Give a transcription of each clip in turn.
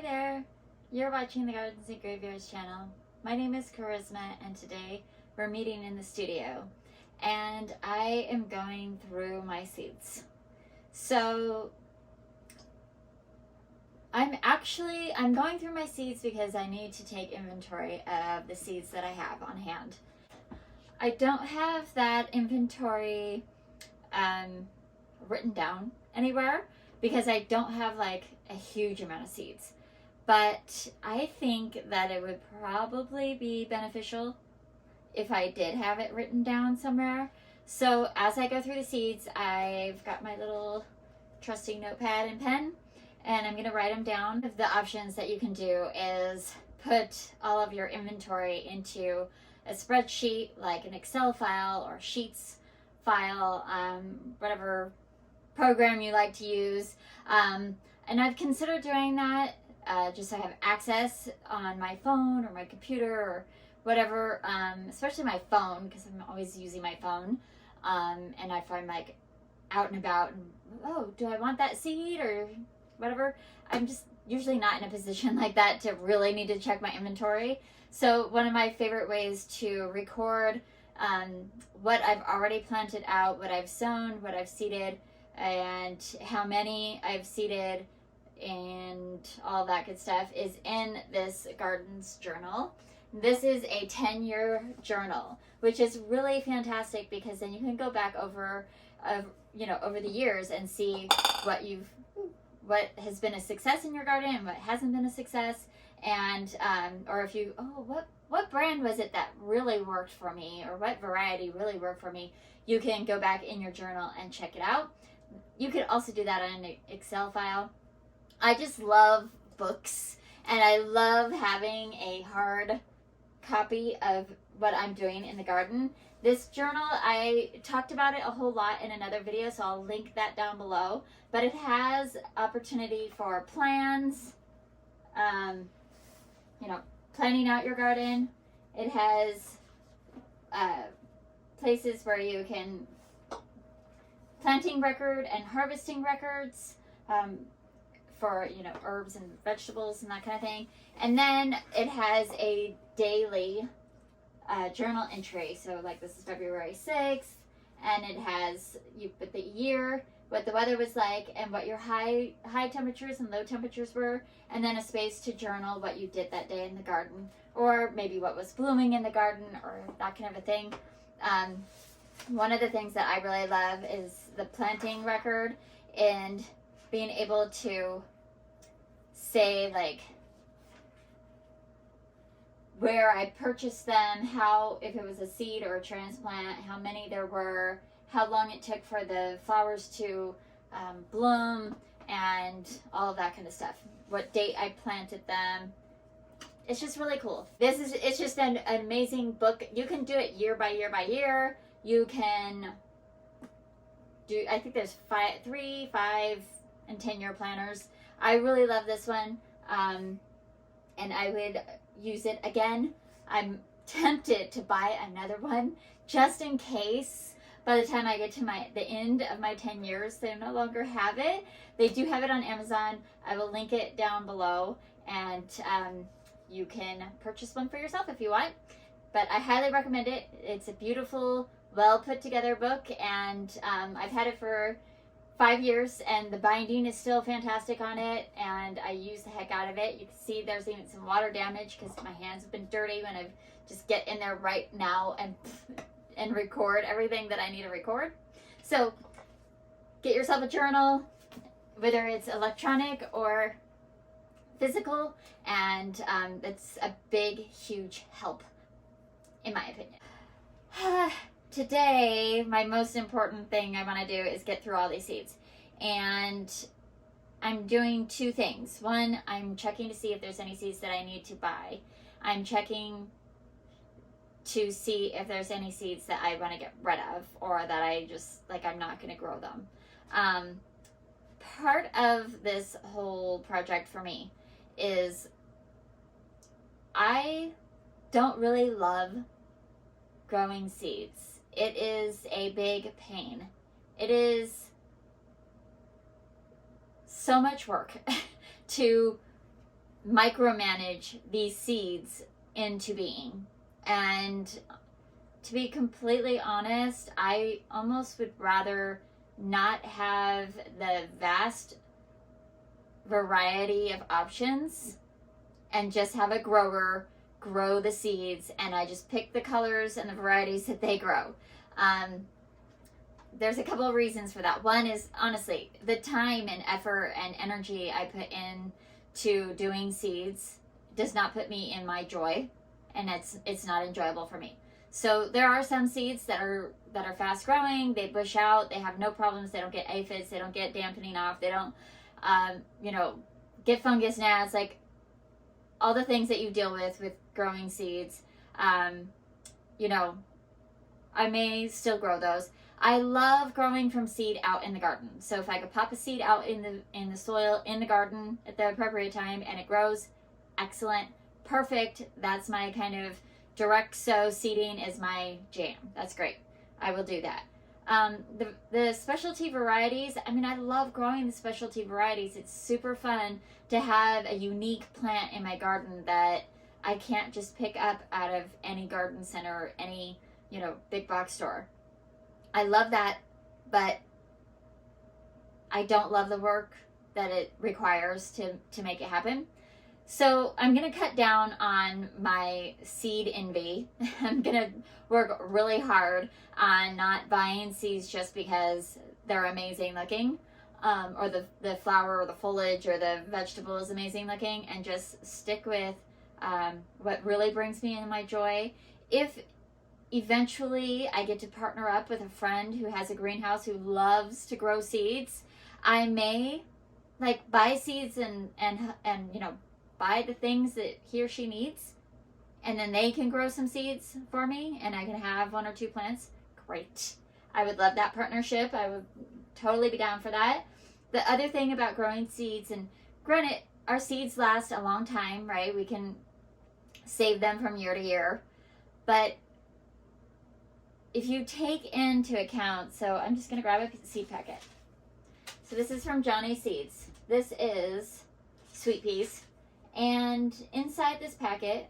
Hi there! You're watching the Gardens and Graveyards channel. My name is Charisma and today we're meeting in the studio and I am going through my seeds. So I'm going through my seeds because I need to take inventory of the seeds that I have on hand. I don't have that inventory written down anywhere because I don't have like a huge amount of seeds. But I think that it would probably be beneficial if I did have it written down somewhere. So as I go through the seeds, I've got my little trusty notepad and pen, and I'm gonna write them down. The options that you can do is put all of your inventory into a spreadsheet, like an Excel file or Sheets file, whatever program you like to use. And I've considered doing that just so I have access on my phone or my computer or whatever, especially my phone because I'm always using my phone. And if I'm like out and about and, oh, do I want that seed or whatever, I'm just usually not in a position like that to really need to check my inventory. So one of my favorite ways to record what I've already planted out, what I've sown, what I've seeded, and how many I've seeded and all that good stuff is in this gardens journal. This is a 10-year journal, which is really fantastic because then you can go back over over the years and see what has been a success in your garden and what hasn't been a success, and or if you, what brand was it that really worked for me, or what variety really worked for me, you can go back in your journal and check it out. You could also do that on an Excel file. I just love books, and I love having a hard copy of what I'm doing in the garden. This journal, I talked about it a whole lot in another video, so I'll link that down below. But it has opportunity for plans, planning out your garden. It has places where you can planting record and harvesting records for herbs and vegetables and that kind of thing. And then it has a daily journal entry. So like this is February 6th, and it has you put the year, what the weather was like, and what your high temperatures and low temperatures were, and then a space to journal what you did that day in the garden, or maybe what was blooming in the garden, or that kind of a thing. One of the things that I really love is the planting record, and being able to say like where I purchased them, how, if it was a seed or a transplant, how many there were, how long it took for the flowers to bloom, and all of that kind of stuff. What date I planted them. It's just really cool. It's just an amazing book. You can do it year by year by year. You can do, I think there's 3, 5, and 10-year planners. I really love this one, and I would use it again. I'm tempted to buy another one just in case by the time I get to the end of my 10 years they no longer have it. They do have it on Amazon. I will link it down below, and you can purchase one for yourself if you want. But I highly recommend it. It's a beautiful, well put together book, and I've had it for 5 years, and the binding is still fantastic on it, and I use the heck out of it. You can see there's even some water damage because my hands have been dirty when I just get in there right now and record everything that I need to record. So get yourself a journal, whether it's electronic or physical, and it's a big, huge help, in my opinion. Today, my most important thing I want to do is get through all these seeds. And I'm doing 2 things. One, I'm checking to see if there's any seeds that I need to buy. I'm checking to see if there's any seeds that I want to get rid of, or that I just, like, I'm not going to grow them. Part of this whole project for me is I don't really love growing seeds. It is a big pain. It is so much work to micromanage these seeds into being. And to be completely honest, I almost would rather not have the vast variety of options and just have a grower grow the seeds, and I just pick the colors and the varieties that they grow. There's a couple of reasons for that. One is, honestly, the time and effort and energy I put in to doing seeds does not put me in my joy, and it's not enjoyable for me. So there are some seeds that are fast growing, they bush out, they have no problems, they don't get aphids, they don't get dampening off, they don't get fungus gnats, like all the things that you deal with growing seeds. I may still grow those. I love growing from seed out in the garden. So if I could pop a seed out in the soil in the garden at the appropriate time and it grows, excellent, perfect. That's my kind of direct sow seeding is my jam. That's great. I will do that. The specialty varieties, I mean, I love growing the specialty varieties. It's super fun to have a unique plant in my garden that I can't just pick up out of any garden center or any, big box store. I love that, but I don't love the work that it requires to make it happen. So I'm going to cut down on my seed envy. I'm going to work really hard on not buying seeds just because they're amazing looking, or the flower or the foliage or the vegetable is amazing looking, and just stick with what really brings me in my joy. If eventually I get to partner up with a friend who has a greenhouse who loves to grow seeds, I may buy seeds and buy the things that he or she needs, and then they can grow some seeds for me and I can have 1 or 2 plants. Great. I would love that partnership. I would totally be down for that. The other thing about growing seeds, and granted, our seeds last a long time, right? We can save them from year to year. But if you take into account, so I'm just going to grab a seed packet. So this is from Johnny Seeds. This is sweet peas. And inside this packet,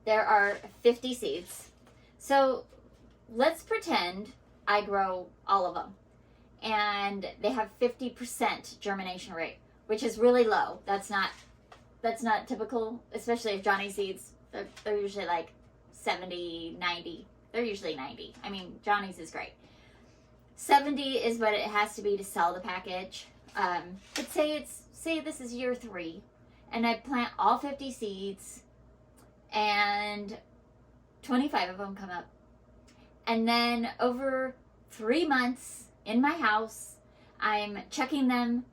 there are 50 seeds. So let's pretend I grow all of them. And they have 50% germination rate, which is really low. That's not typical, especially if Johnny Seeds, they're usually like 70, 90. They're usually 90. I mean, Johnny's is great. 70 is what it has to be to sell the package. But say this is year 3, and I plant all 50 seeds, and 25 of them come up. And then over 3 months in my house, I'm checking them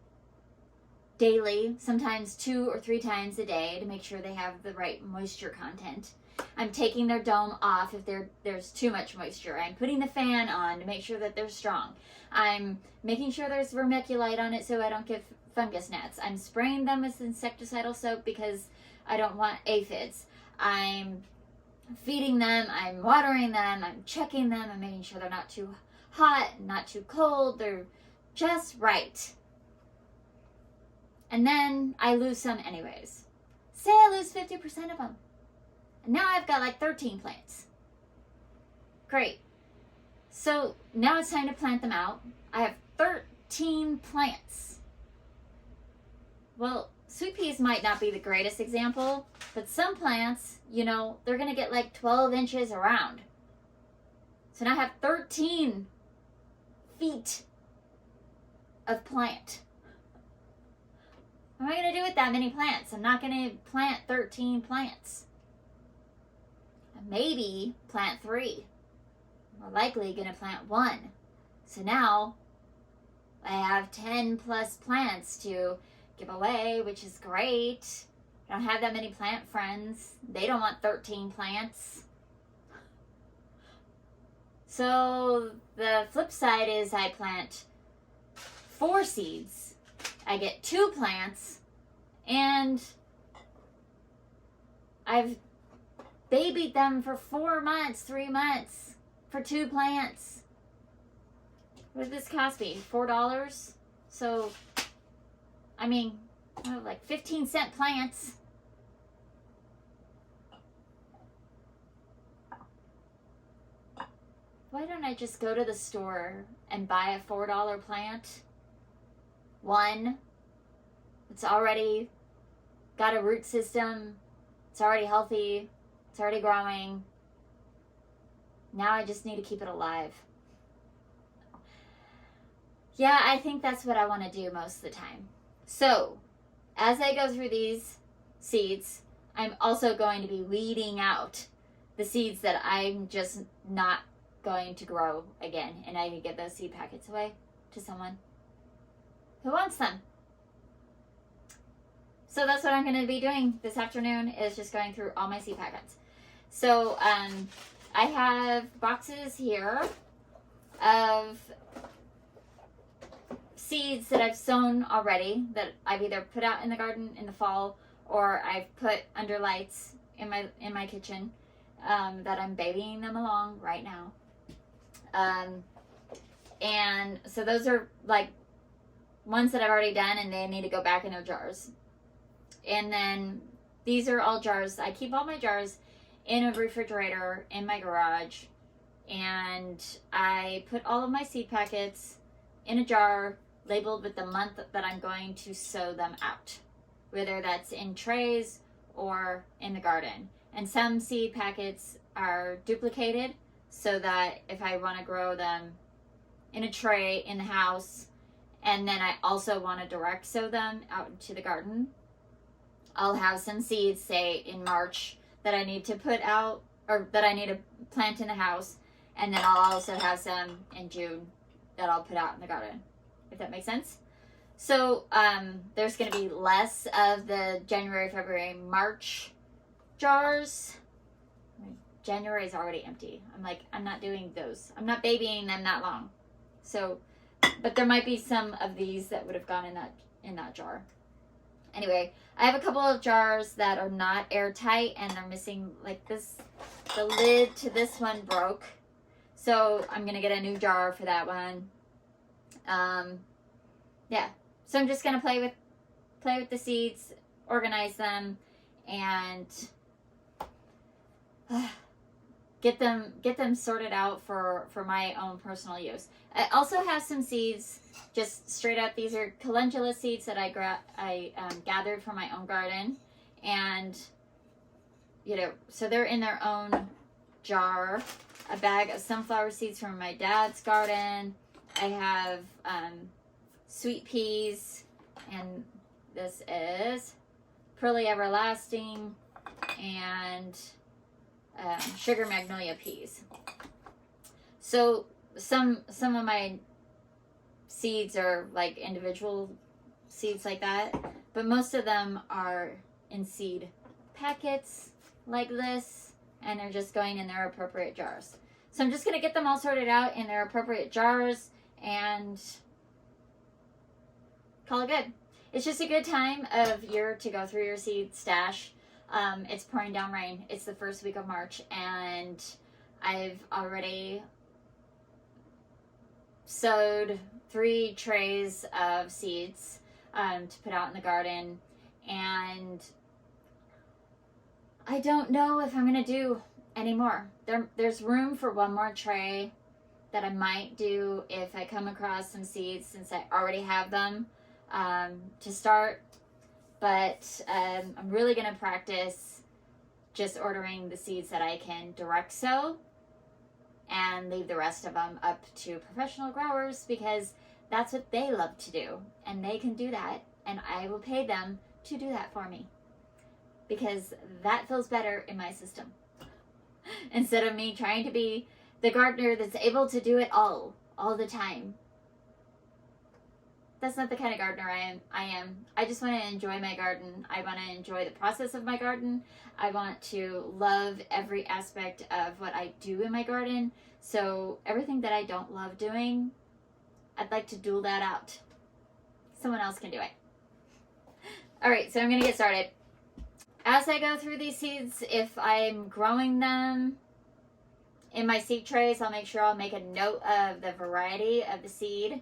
daily, sometimes 2 or 3 times a day to make sure they have the right moisture content. I'm taking their dome off if there's too much moisture. I'm putting the fan on to make sure that they're strong. I'm making sure there's vermiculite on it so I don't get fungus gnats. I'm spraying them with insecticidal soap because I don't want aphids. I'm feeding them, I'm watering them, I'm checking them, I'm making sure they're not too hot, not too cold, they're just right. And then I lose some anyways. Say I lose 50% of them. And now I've got 13 plants. Great. So now it's time to plant them out. I have 13 plants. Well, sweet peas might not be the greatest example, but some plants, they're going to get 12 inches around. So now I have 13 feet of plant. What am I going to do with that many plants? I'm not going to plant 13 plants. Maybe plant 3. More likely going to plant 1. So now I have 10 plus plants to give away, which is great. I don't have that many plant friends. They don't want 13 plants. So the flip side is I plant 4 seeds. I get 2 plants, and I've babied them for 4 months, 3 months for 2 plants. What did this cost me? $4? So, I mean, Oh, like 15-cent plants. Why don't I just go to the store and buy a $4 plant? One. It's already got a root system. It's already healthy. It's already growing. Now I just need to keep it alive. Yeah, I think that's what I want to do most of the time. So, as I go through these seeds, I'm also going to be weeding out the seeds that I'm just not going to grow again. And I can give those seed packets away to someone who wants them. So that's what I'm going to be doing this afternoon, is just going through all my seed packets. So I have boxes here of seeds that I've sown already, that I've either put out in the garden in the fall, or I've put under lights in my kitchen, that I'm babying them along right now. And so those are like ones that I've already done, and they need to go back in their jars. And then these are all jars. I keep all my jars in a refrigerator in my garage, and I put all of my seed packets in a jar labeled with the month that I'm going to sow them out, whether that's in trays or in the garden. And some seed packets are duplicated, so that if I want to grow them in a tray in the house, and then I also want to direct sow them out into the garden, I'll have some seeds, say in March, that I need to put out, or that I need to plant in the house, and then I'll also have some in June that I'll put out in the garden, if that makes sense. So there's going to be less of the January, February, March jars. January is already empty. I'm not doing those. I'm not babying them that long. So, but there might be some of these that would have gone in that jar. Anyway, I have a couple of jars that are not airtight, and they're missing like this. The lid to this one broke, so I'm gonna get a new jar for that one. Yeah. So I'm just gonna play with the seeds, organize them, and get them sorted out for my own personal use. I also have some seeds, just straight up. These are calendula seeds that I gathered from my own garden, and so they're in their own jar. A bag of sunflower seeds from my dad's garden. I have sweet peas, and this is Pearly Everlasting, and sugar magnolia peas. So some of my seeds are like individual seeds like that, but most of them are in seed packets like this, and they're just going in their appropriate jars. So I'm just going to get them all sorted out in their appropriate jars and call it good. It's just a good time of year to go through your seed stash. It's pouring down rain. It's the first week of March, and I've already sowed 3 trays of seeds to put out in the garden, and I don't know if I'm going to do any more. There's room for one more tray that I might do if I come across some seeds, since I already have them to start. But I'm really going to practice just ordering the seeds that I can direct sow and leave the rest of them up to professional growers, because that's what they love to do, and they can do that, and I will pay them to do that for me, because that feels better in my system instead of me trying to be the gardener that's able to do it all the time. That's not the kind of gardener I am. I just want to enjoy my garden. I want to enjoy the process of my garden. I want to love every aspect of what I do in my garden. So everything that I don't love doing, I'd like to duel that out. Someone else can do it. All right, so I'm going to get started. As I go through these seeds, if I'm growing them in my seed trays, I'll make sure I'll make a note of the variety of the seed.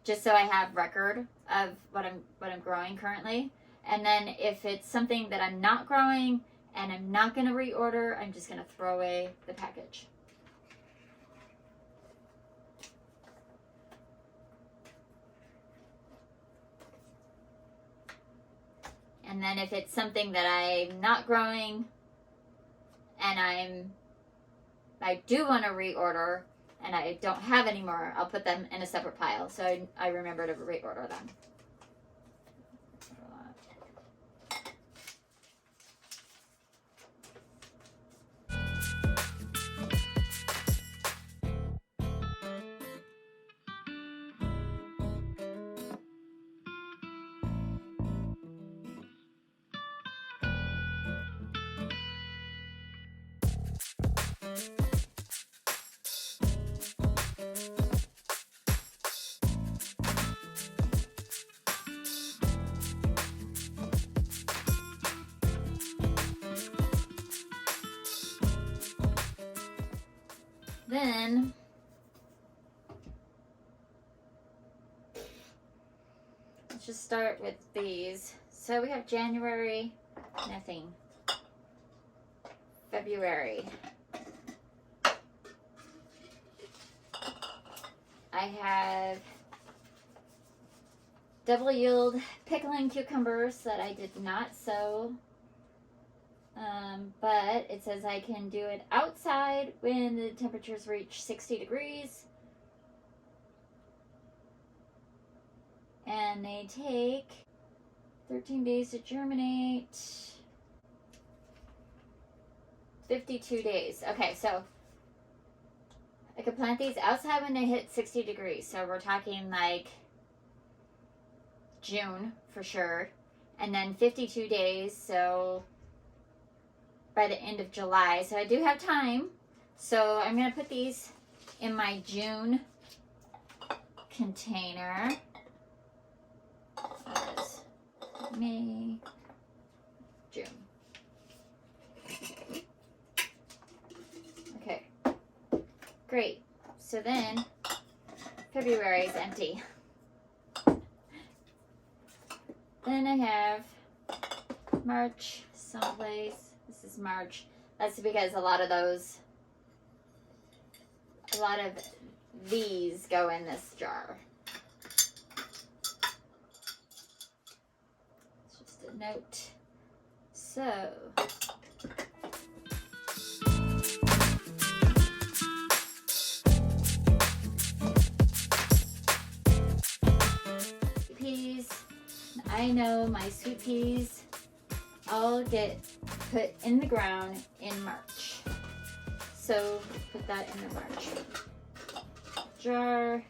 Just so I have record of what I'm growing currently. And then if it's something that I'm not growing and I'm not going to reorder, I'm just going to throw away the package. And then if it's something that I'm not growing and I do want to reorder and I don't have any more, I'll put them in a separate pile so I remember to reorder them. Then let's just start with these. So we have January, nothing. February. I have double yield pickling cucumbers that I did not sow. But it says I can do it outside when the temperatures reach 60 degrees. And they take 13 days to germinate. 52 days. Okay, so I could plant these outside when they hit 60 degrees. So we're talking like June for sure. And then 52 days, so by the end of July. So I do have time. So I'm going to put these in my June container. May, June. Okay. Great. So then February is empty. Then I have March someplace. This is March. That's because a lot of these go in this jar. It's just a note. So peas. I know my sweet peas all get put in the ground in March. So put that in the March jar.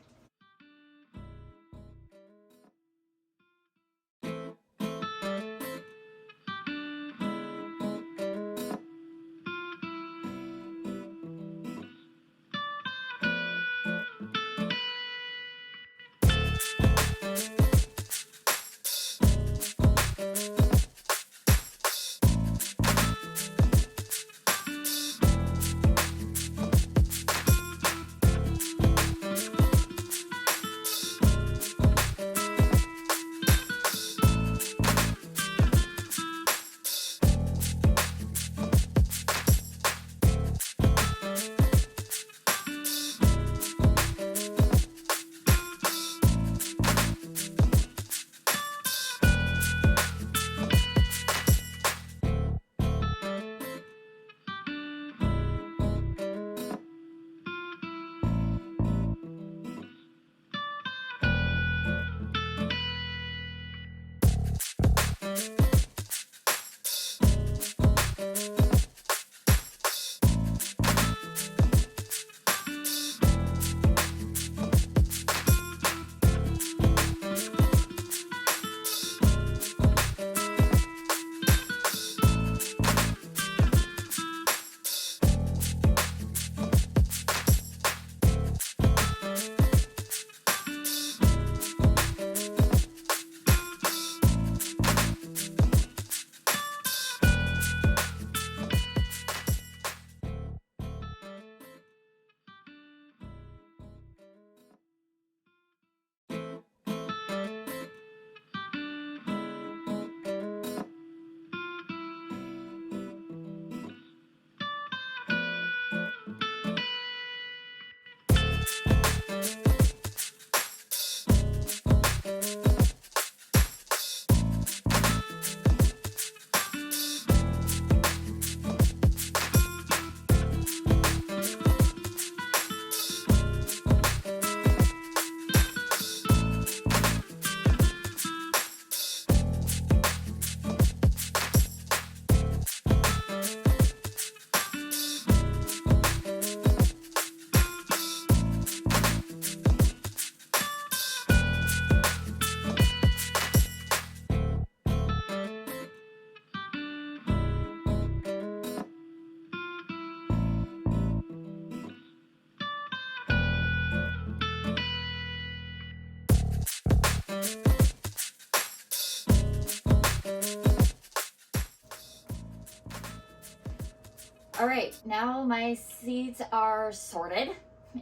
All right, now my seeds are sorted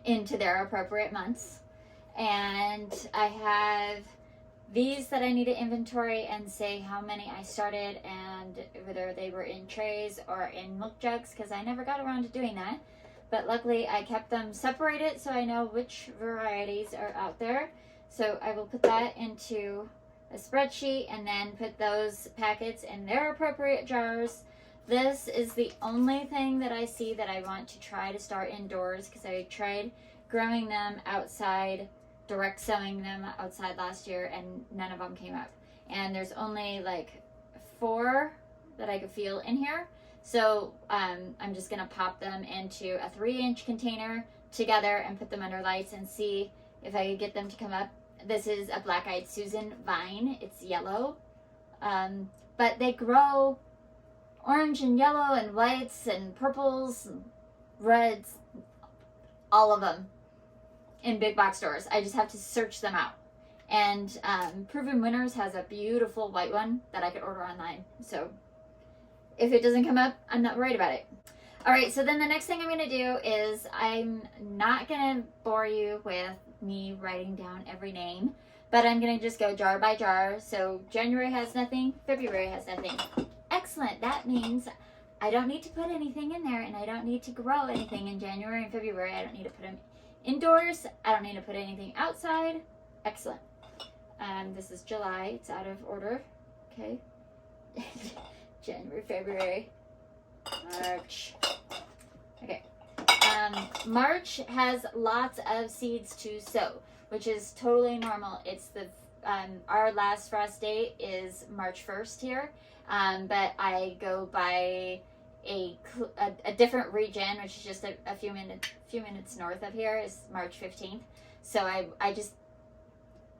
into their appropriate months. And I have these that I need to inventory and say how many I started and whether they were in trays or in milk jugs, because I never got around to doing that. But luckily I kept them separated so I know which varieties are out there. So I will put that into a spreadsheet and then put those packets in their appropriate jars. This is the only thing that I see that I want to try to start indoors, because I tried growing them outside, direct sowing them outside last year, and none of them came up. And there's only like 4 that I could feel in here. So I'm just gonna pop them into a 3-inch container together and put them under lights and see if I could get them to come up. This is a black-eyed Susan vine. It's yellow, but they grow orange and yellow and whites and purples and reds, all of them in big box stores. I just have to search them out. And Proven Winners has a beautiful white one that I could order online. So if it doesn't come up, I'm not worried about it. All right, so then the next thing I'm going to do is I'm not going to bore you with me writing down every name, but I'm going to just go jar by jar. So January has nothing, February has nothing. Excellent. That means I don't need to put anything in there, and I don't need to grow anything in January and February. I don't need to put them indoors. I don't need to put anything outside. Excellent. This is July. It's out of order. Okay. January, February, March. Okay. March has lots of seeds to sow, which is totally normal. It's the our last frost date is March 1st here, but I go by a different region, which is just a few minutes north of here, is March 15th. So I just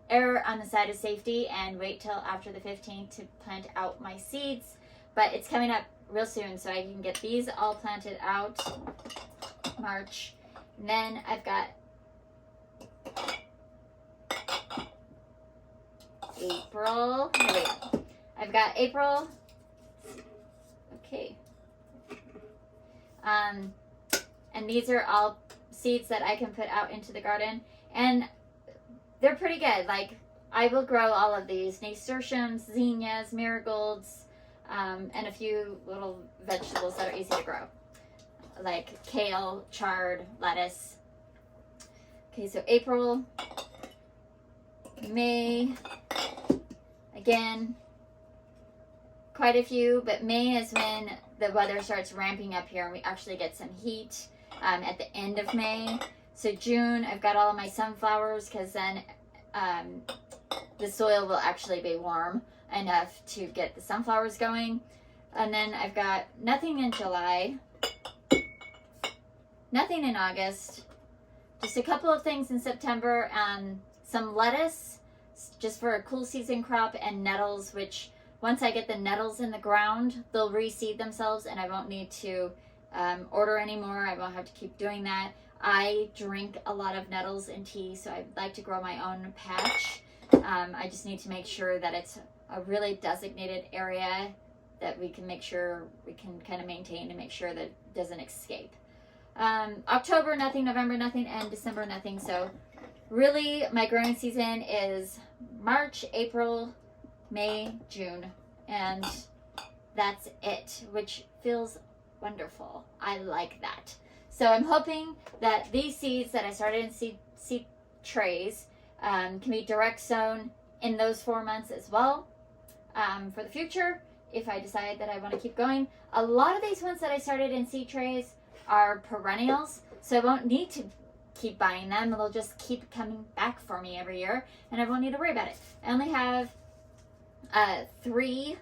err on the side of safety and wait till after the 15th to plant out my seeds. But it's coming up real soon, so I can get these all planted out March. And then I've got April. No, wait. I've got April. Okay. And these are all seeds that I can put out into the garden, and they're pretty good. Like, I will grow all of these nasturtiums, zinnias, marigolds, and a few little vegetables that are easy to grow, like kale, chard, lettuce. Okay, so April, May, again, quite a few, but May is when the weather starts ramping up here and we actually get some heat at the end of May. So June, I've got all of my sunflowers, because then the soil will actually be warm enough to get the sunflowers going. And then I've got nothing in July, nothing in August, just a couple of things in September, some lettuce just for a cool season crop, and nettles, which once I get the nettles in the ground, they'll reseed themselves and I won't need to order anymore. I won't have to keep doing that. I drink a lot of nettles in tea, so I'd like to grow my own patch. I just need to make sure that it's a really designated area that we can make sure we can kind of maintain to make sure that it doesn't escape. October, nothing. November, nothing. And December, nothing. So really my growing season is March, April, May, June, and that's it, which feels wonderful. I like that. So I'm hoping that these seeds that I started in seed trays can be direct sown in those 4 months as well for the future, if I decide that I want to keep going. A lot of these ones that I started in seed trays are perennials, so I won't need to keep buying them. They'll just keep coming back for me every year, and I won't need to worry about it. I only have 3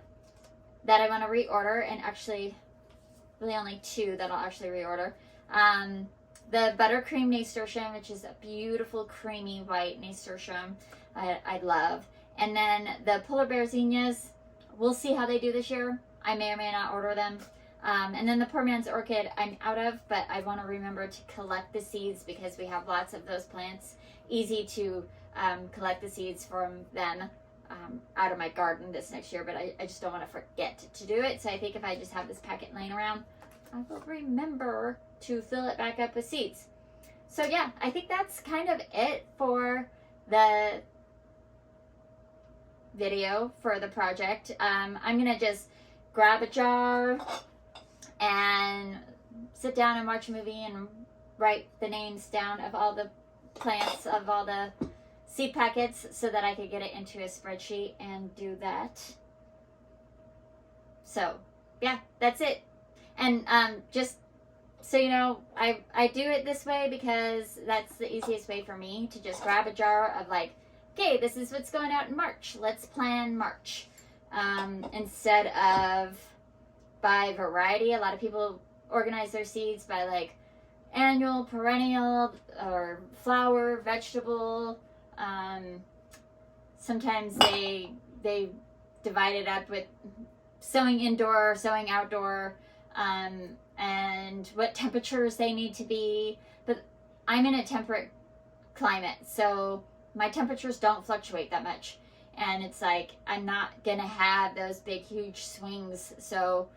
that I want to reorder, and actually really only 2 that I'll actually reorder. The buttercream nasturtium, which is a beautiful creamy white nasturtium, I love. And then the polar bear zinnias, we'll see how they do this year. I may or may not order them. And then the poor man's orchid I'm out of, but I want to remember to collect the seeds because we have lots of those plants. Easy to collect the seeds from them out of my garden this next year, but I just don't want to forget to do it. So I think if I just have this packet laying around, I will remember to fill it back up with seeds. So yeah, I think that's kind of it for the video for the project. I'm gonna just grab a jar and sit down and watch a movie and write the names down of all the plants, of all the seed packets, so that I could get it into a spreadsheet and do that. So yeah, that's it. And just so you know, I do it this way because that's the easiest way for me to just grab a jar of like, okay, this is what's going out in March. Let's plan March. Instead of by variety. A lot of people organize their seeds by like annual, perennial, or flower, vegetable. Sometimes they divide it up with sowing indoor, sowing outdoor, and what temperatures they need to be. But I'm in a temperate climate, so my temperatures don't fluctuate that much. And it's like, I'm not gonna have those big, huge swings. So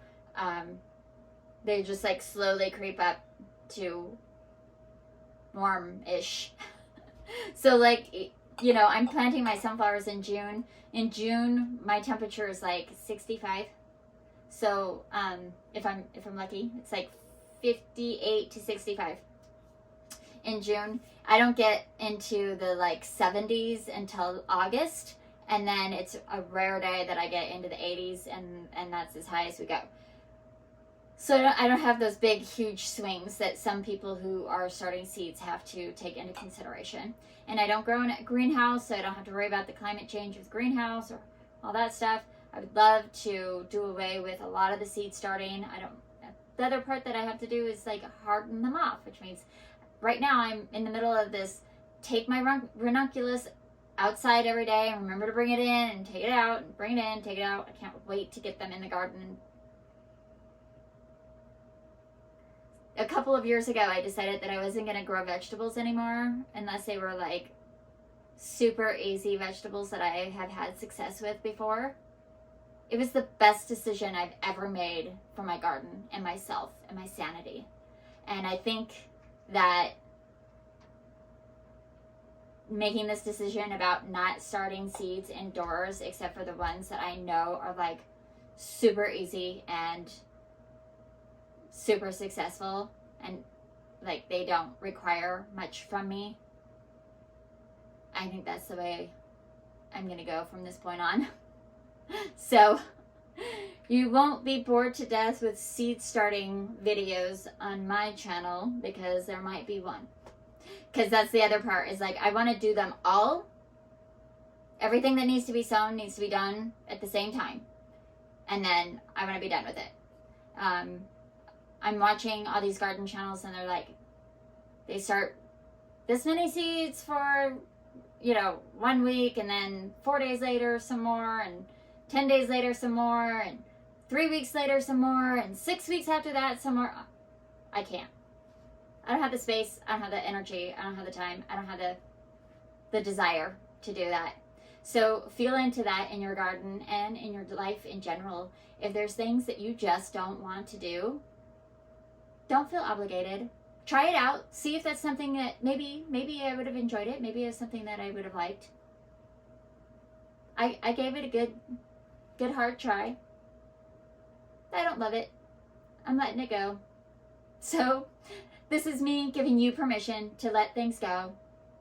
they just like slowly creep up to warm-ish. So like, you know, I'm planting my sunflowers in June. In June, my temperature is like 65. So if I'm lucky, it's like 58 to 65 in June. I don't get into the like 70s until August, and then it's a rare day that I get into the 80s, and that's as high as we go. So I don't have those big, huge swings that some people who are starting seeds have to take into consideration. And I don't grow in a greenhouse, so I don't have to worry about the climate change with greenhouse or all that stuff. I would love to do away with a lot of the seed starting. The other part that I have to do is like harden them off, which means right now I'm in the middle of this, take my ranunculus outside every day and remember to bring it in and take it out and bring it in, take it out. I can't wait to get them in the garden. A couple of years ago, I decided that I wasn't going to grow vegetables anymore unless they were like super easy vegetables that I have had success with before. It was the best decision I've ever made for my garden and myself and my sanity. And I think that making this decision about not starting seeds indoors, except for the ones that I know are like super easy and super successful, and like they don't require much from me, I think that's the way I'm gonna go from this point on. So you won't be bored to death with seed starting videos on my channel, because there might be one. Because that's the other part, is like I want to do them all. Everything that needs to be sown needs to be done at the same time, and then I want to be done with it. I'm watching all these garden channels, and they're like, they start this many seeds for, you know, 1 week, and then 4 days later some more, and 10 days later some more, and 3 weeks later some more, and 6 weeks after that some more. I can't. I don't have the space, I don't have the energy, I don't have the time, I don't have the desire to do that. So feel into that in your garden and in your life in general. If there's things that you just don't want to do, don't feel obligated. Try it out. See if that's something that maybe I would have enjoyed it. Maybe it's something that I would have liked. I gave it a good hard try. I don't love it. I'm letting it go. So this is me giving you permission to let things go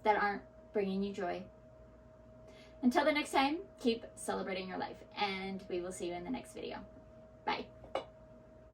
that aren't bringing you joy. Until the next time, keep celebrating your life, and we will see you in the next video. Bye.